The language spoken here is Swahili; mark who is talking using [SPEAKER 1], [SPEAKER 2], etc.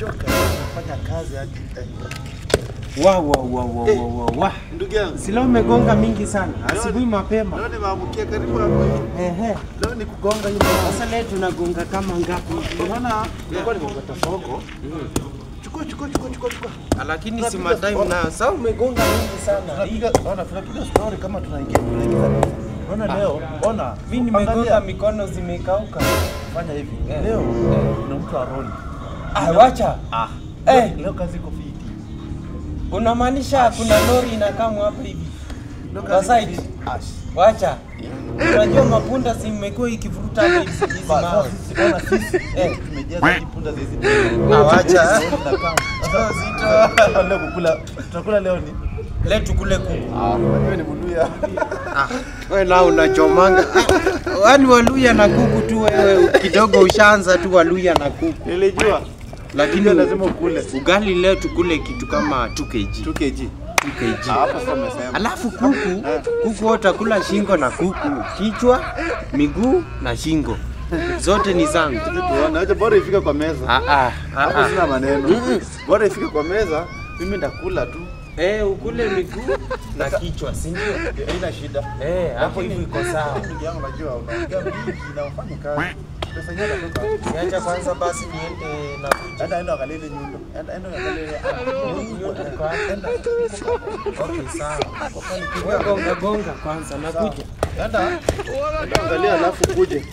[SPEAKER 1] nimechoka nafanya kazi hadi
[SPEAKER 2] Wa.
[SPEAKER 1] Ndugu yangu.
[SPEAKER 2] Silo umegonga mingi sana. Asubuhi mapema.
[SPEAKER 1] Leo nimeamkia karibu hapo. Leo ni kugonga hiyo.
[SPEAKER 2] Sasa leo tunagonga kama ngapi?
[SPEAKER 1] Unaona? Nilikuwa nimepata soko. Chukua.
[SPEAKER 2] Lakini si time na sasa umegonga mingi sana.
[SPEAKER 1] Tunapiga story kama tunaingia. Unaona leo, ona
[SPEAKER 2] mimi nimegonga mikono zimekauka.
[SPEAKER 1] Fanya hivi. Leo kuna mtu aroli.
[SPEAKER 2] Wacha.
[SPEAKER 1] Leo kazi iko fiti.
[SPEAKER 2] Unamaanisha kuna lori inakamwa hapa hivi? Wasaiti. Wacha. Unajua mapunda si mmekuwa ikivuruta hapa hivi mawe.
[SPEAKER 1] Ona sisi tumejaza punda hizi.
[SPEAKER 2] Wacha.
[SPEAKER 1] Zito. Leo kukula. Tutakula leo ni
[SPEAKER 2] leo tukule kuku.
[SPEAKER 1] Wewe ni Mluya.
[SPEAKER 2] Wewe nao unachomanga. Wani Waluya na kuku tu wewe kidogo ushaanza tu Waluya na kuku.
[SPEAKER 1] Nilijua.
[SPEAKER 2] Lakini
[SPEAKER 1] lazima ukule.
[SPEAKER 2] Ugali leo tukule kitu kama 2 kg.
[SPEAKER 1] 2 kg.
[SPEAKER 2] 2 kg.
[SPEAKER 1] Hapa sasa umesema.
[SPEAKER 2] Alafu kuku utakula shingo na kuku, kichwa, miguu na shingo. Zote ni zangu.
[SPEAKER 1] Tuone, bora ifike kwa meza. Hapo sina maneno. Bora ifike kwa meza, mimi ndakula tu.
[SPEAKER 2] Ukule miguu na kichwa, si ndio?
[SPEAKER 1] Haina shida.
[SPEAKER 2] Hapo hivi iko sawa.
[SPEAKER 1] Ndugu yangu najua unaongea mingi na ufanye kazi. Pesa nyingi natoka.
[SPEAKER 2] Siacha kwanza basi niende na kuja.
[SPEAKER 1] Enda angalie ile nyundo. Enda angalie.
[SPEAKER 2] Okay, sawa. Gonga kwanza nakuja.
[SPEAKER 1] Enda angalia alafu kuje.